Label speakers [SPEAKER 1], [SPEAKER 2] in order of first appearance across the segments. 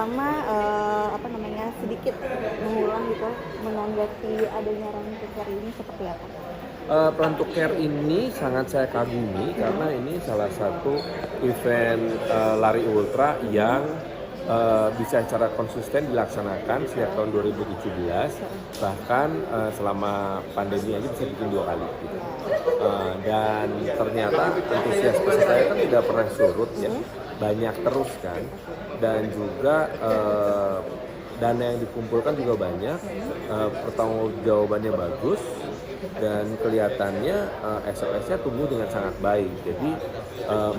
[SPEAKER 1] pertama sedikit mengulang gitu menanggapi adanya Run to Care ini seperti apa?
[SPEAKER 2] Run to Care ini sangat saya kagumi karena ini salah satu event lari ultra yang bisa secara konsisten dilaksanakan sejak tahun 2017, bahkan selama pandemi aja bisa bikin 2 kali gitu. Dan ternyata antusiasme saya kan tidak pernah surut ya, banyak terus kan, dan juga dana yang dikumpulkan juga banyak, pertanggungjawabannya bagus, dan kelihatannya SOS-nya tumbuh dengan sangat baik. Jadi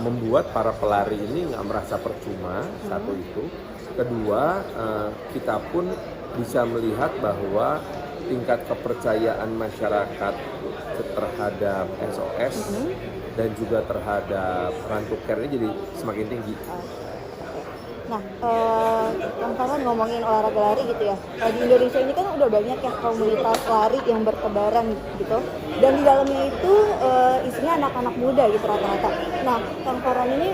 [SPEAKER 2] membuat para pelari ini nggak merasa percuma, satu itu. Kedua, kita pun bisa melihat bahwa tingkat kepercayaan masyarakat terhadap SOS dan juga terhadap Run to Care ini jadi semakin tinggi.
[SPEAKER 1] Nah, Kang Farhan ngomongin olahraga lari gitu ya. Di Indonesia ini kan udah banyak ya komunitas lari yang bertebaran gitu. Dan di dalamnya itu isinya anak-anak muda gitu rata-rata. Nah, Kang Farhan ini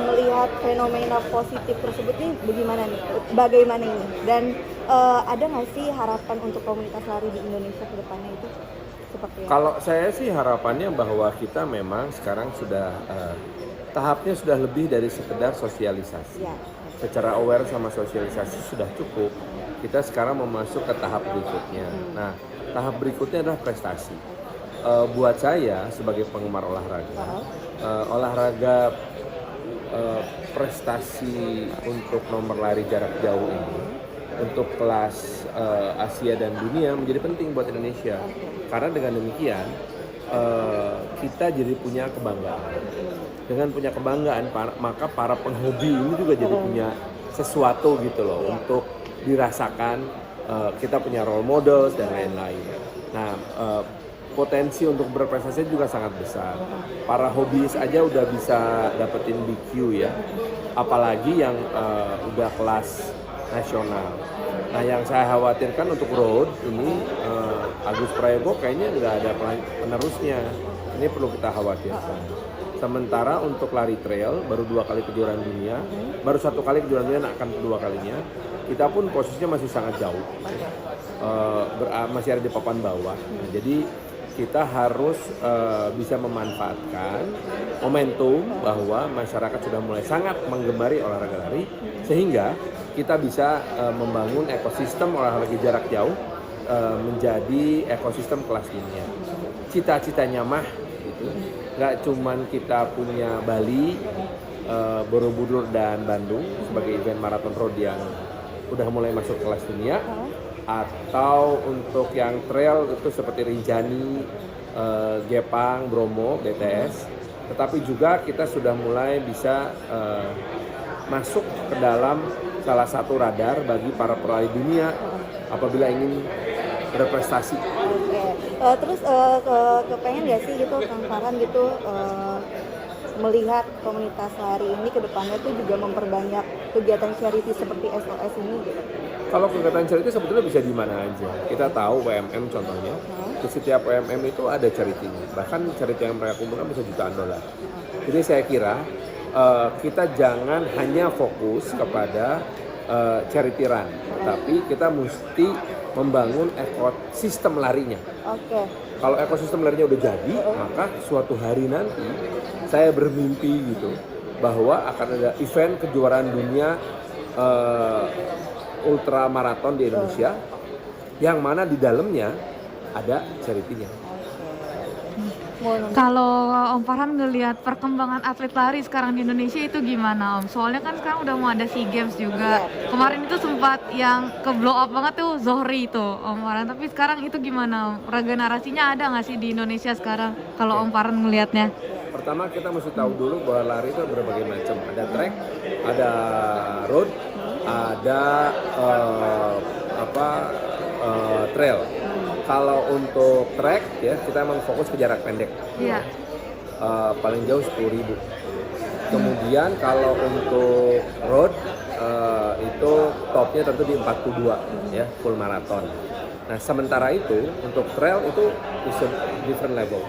[SPEAKER 1] melihat fenomena positif tersebut ini bagaimana nih? Bagaimana ini? Dan ada nggak sih harapan untuk komunitas lari di Indonesia ke depannya itu? Seperti apa?
[SPEAKER 2] Kalau saya sih harapannya bahwa kita memang sekarang sudah tahapnya sudah lebih dari sekedar sosialisasi.
[SPEAKER 1] Ya.
[SPEAKER 2] Secara aware sama sosialisasi sudah cukup. Kita sekarang memasuk ke tahap berikutnya. Nah, tahap berikutnya adalah prestasi. Buat saya sebagai penggemar olahraga prestasi untuk nomor lari jarak jauh ini untuk kelas Asia dan dunia menjadi penting buat Indonesia. Karena dengan demikian kita jadi punya kebanggaan. Dengan punya kebanggaan, maka para penghobi ini juga jadi punya sesuatu gitu loh untuk dirasakan. Kita punya role models dan lain-lain. Nah, potensi untuk berprestasi juga sangat besar. Para hobis aja udah bisa dapetin BQ ya, apalagi yang udah kelas nasional. Nah, yang saya khawatirkan untuk road ini Agus Prayogo kayaknya nggak ada penerusnya. Ini perlu kita khawatirkan. Sementara untuk lari trail baru 2 kali kejuaraan dunia, baru 1 kali kejuaraan dunia, akan kedua kalinya. Kita pun posisinya masih sangat jauh, masih ada di papan bawah. Nah, jadi kita harus bisa memanfaatkan momentum bahwa masyarakat sudah mulai sangat menggemari olahraga lari, sehingga kita bisa membangun ekosistem olahraga jarak jauh menjadi ekosistem kelas dunia. Cita-citanya mah gitu. Nggak cuman kita punya Bali, Borobudur dan Bandung sebagai event marathon road yang udah mulai masuk kelas dunia, atau untuk yang trail itu seperti Rinjani, Gepang, Bromo, BTS, tetapi juga kita sudah mulai bisa masuk ke dalam salah satu radar bagi para pelari dunia apabila ingin berprestasi.
[SPEAKER 1] Terus kepengen nggak sih gitu Kang Farhan gitu melihat komunitas lari ini ke depannya tuh juga memperbanyak kegiatan charity seperti SOS ini gitu?
[SPEAKER 2] Kalau kegiatan charity sebetulnya bisa di mana aja. Kita tahu WMM contohnya, di setiap WMM itu ada charity-nya. Bahkan charity yang mereka kumpulkan bisa jutaan dolar. Jadi saya kira kita jangan hanya fokus kepada charity run, tapi kita mesti membangun ekosistem larinya.
[SPEAKER 1] Oke.
[SPEAKER 2] Kalau ekosistem larinya udah jadi, maka suatu hari nanti saya bermimpi gitu bahwa akan ada event kejuaraan dunia ultra maraton di Indonesia yang mana di dalamnya ada charity-nya.
[SPEAKER 3] Kalau Om Farhan ngelihat perkembangan atlet lari sekarang di Indonesia itu gimana Om? Soalnya kan sekarang udah mau ada SEA Games juga. Kemarin itu sempat yang ke blow up banget tuh Zohri itu Om Farhan. Tapi sekarang itu gimana Om? Regenerasinya ada nggak sih di Indonesia sekarang kalau Om Farhan ngelihatnya?
[SPEAKER 2] Pertama kita mesti tahu dulu bahwa lari itu berbagai macam. Ada track, ada road, ada trail. Kalau untuk track ya kita memang fokus ke jarak pendek.
[SPEAKER 3] Iya.
[SPEAKER 2] Paling jauh 10.000. Kemudian kalau untuk road itu topnya tentu di 42 ya, full marathon. Nah, sementara itu untuk trail itu is a different level.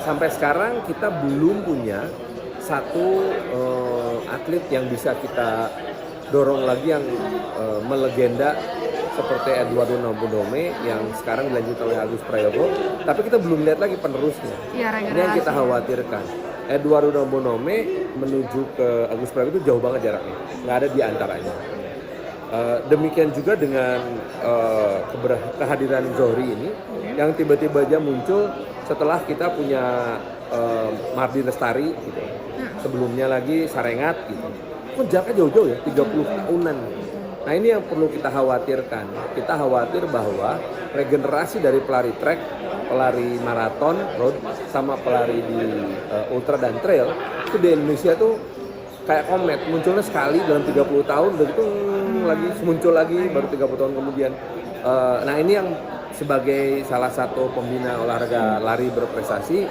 [SPEAKER 2] Sampai sekarang kita belum punya satu atlet yang bisa kita dorong lagi yang melegenda seperti Eduardo Nobodome yang sekarang dilanjutkan oleh Agus Prayogo, tapi kita belum lihat lagi penerusnya.
[SPEAKER 3] Iya,
[SPEAKER 2] Ini yang kita khawatirkan. Eduardo Nobodome menuju ke Agus Prayogo itu jauh banget jaraknya, nggak ada di antaranya. Demikian juga dengan kehadiran Zohri ini yang tiba-tiba aja muncul setelah kita punya Mardi Lestari gitu. Sebelumnya lagi Sarengat gitu. Kok jaraknya jauh-jauh ya, 30 tahunan. Nah ini yang perlu kita khawatirkan. Kita khawatir bahwa regenerasi dari pelari trek, pelari maraton, road, sama pelari di ultra dan trail itu di Indonesia tuh kayak komet, munculnya sekali dalam 30 tahun, udah gitu lagi muncul lagi baru 30 tahun kemudian. Nah ini yang sebagai salah satu pembina olahraga lari berprestasi,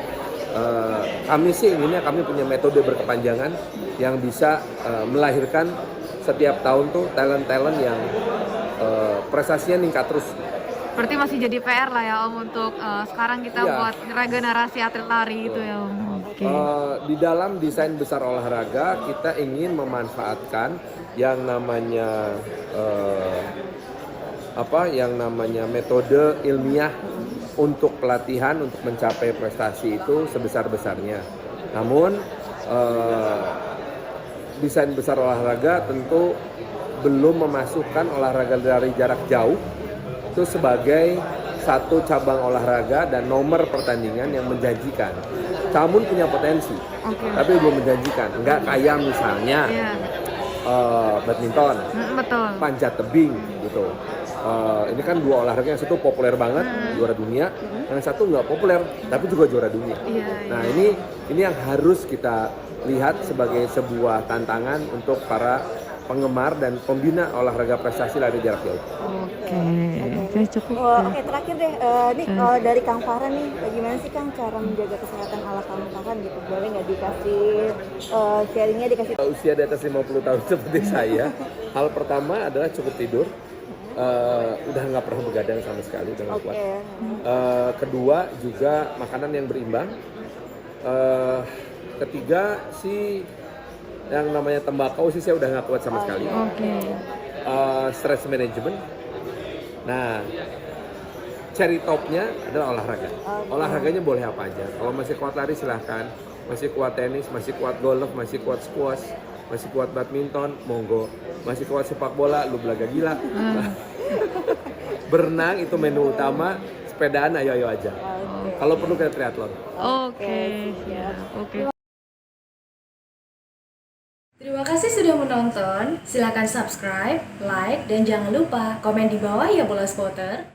[SPEAKER 2] kami sih inginnya kami punya metode berkepanjangan yang bisa melahirkan setiap tahun tuh talent-talent yang prestasinya meningkat terus.
[SPEAKER 3] Berarti masih jadi PR lah ya Om untuk sekarang kita
[SPEAKER 2] Iya.
[SPEAKER 3] buat regenerasi atlet lari itu ya Om. Oke.
[SPEAKER 2] Di dalam desain besar olahraga kita ingin memanfaatkan yang namanya metode ilmiah untuk pelatihan untuk mencapai prestasi itu sebesar-besarnya. Namun desain besar olahraga tentu belum memasukkan olahraga dari jarak jauh itu sebagai satu cabang olahraga dan nomor pertandingan yang menjanjikan. Namun punya potensi, tapi belum menjanjikan. Enggak kayak misalnya
[SPEAKER 3] Iya.
[SPEAKER 2] badminton,
[SPEAKER 3] Betul.
[SPEAKER 2] panjat tebing gitu. Ini kan dua olahraga, yang satu populer banget juara dunia, yang satu nggak populer tapi juga juara dunia.
[SPEAKER 3] Iya,
[SPEAKER 2] Nah ini yang harus kita lihat sebagai sebuah tantangan untuk para penggemar dan pembina olahraga prestasi lari jarak jauh.
[SPEAKER 3] Oke, cukup.
[SPEAKER 1] Oke, terakhir deh, nih dari Kang Farhan nih, bagaimana sih Kang cara menjaga kesehatan ala Kang Farhan gitu? Boleh nggak dikasih sharingnya, dikasih?
[SPEAKER 2] Usia di atas 50 tahun seperti saya, hal pertama adalah cukup tidur. Udah nggak pernah begadang sama sekali, udah nggak kuat. Kedua juga makanan yang berimbang. Ketiga sih yang namanya tembakau sih saya udah nggak kuat sama sekali. Stress management. Nah, cherry topnya adalah olahraga. Olahraganya boleh apa aja. Kalau masih kuat lari silahkan, masih kuat tenis, masih kuat golf, masih kuat squash, masih kuat badminton, monggo. Masih kuat sepak bola, lu belaga gila. Berenang itu menu utama, sepedaan ayo aja. Kalau perlu kayak triathlon.
[SPEAKER 3] Oke.
[SPEAKER 4] Terima kasih sudah menonton. Silakan subscribe, like, dan jangan lupa komen di bawah ya bola spotter.